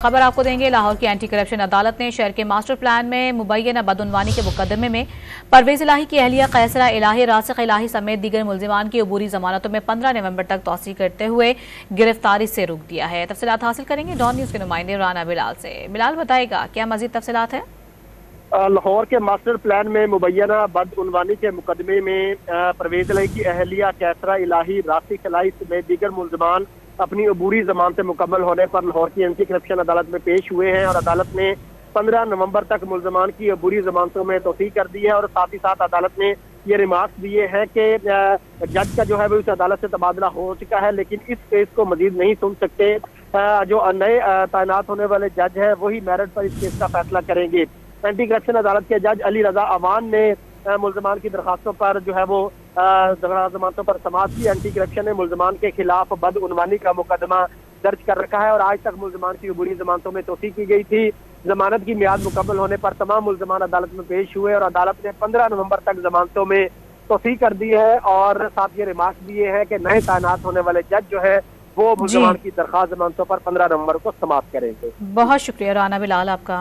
खबर आपको देंगे। लाहौर की एंटी करप्शन अदालत ने शहर के मास्टर प्लान में मुबैना बदउनवानी के मुकदमे में परवेज इलाही की अहलिया कैसरा इलाही, रासिक इलाही समेत दीगर मुल्जिमान की अबूरी जमानतों में 15 नवंबर तक तौसीह करते हुए गिरफ्तारी से रोक दिया है। तफसीलात हासिल करेंगे डॉन न्यूज के नुमाइंदे राना बिलाल से। बिलाल बताएगा क्या मजीद तफसीलात है। लाहौर के मास्टर प्लान में मुबैना बदउनवानी के मुकदमे में परवेज इलाही की अहलिया कैसरा इलाही, रासिक इलाही समेत दीगर मुल्जिमान अपनी अबूरी जमानतें मुकम्मल होने पर लाहौर की एंटी करप्शन अदालत में पेश हुए हैं और अदालत ने 15 नवंबर तक मुल्जिमान की अबूरी जमानतों में तौसीह कर दी है। और साथ ही साथ अदालत ने ये रिमार्क्स दिए हैं कि जज का जो है वो इस अदालत से तबादला हो चुका है, लेकिन इस केस को मजीद नहीं सुन सकते। जो नए तैनात होने वाले जज हैं वही मेरिट पर इस केस का फैसला करेंगे। एंटी करप्शन अदालत के जज अली रजा अवान ने मुल्जिमान की दरखास्तों पर जो है वो जमानतों पर समाअत की। एंटी करप्शन ने मुल्जिमान के खिलाफ बदउनवानी का मुकदमा दर्ज कर रखा है और आज तक मुल्जिमान की अबूरी जमानतों में तौसीह की गई थी। जमानत की मियाद मुकम्मल होने पर तमाम मुल्जिमान अदालत में पेश हुए और अदालत ने 15 नवंबर तक जमानतों में तौसीह कर दी है और साथ ये रिमार्क दिए हैं कि नए तैनात होने वाले जज जो है वो मुल्जिमान की दरखास्त जमानतों पर 15 नवंबर को समाअत करेंगे। बहुत शुक्रिया राना बिलाल आपका।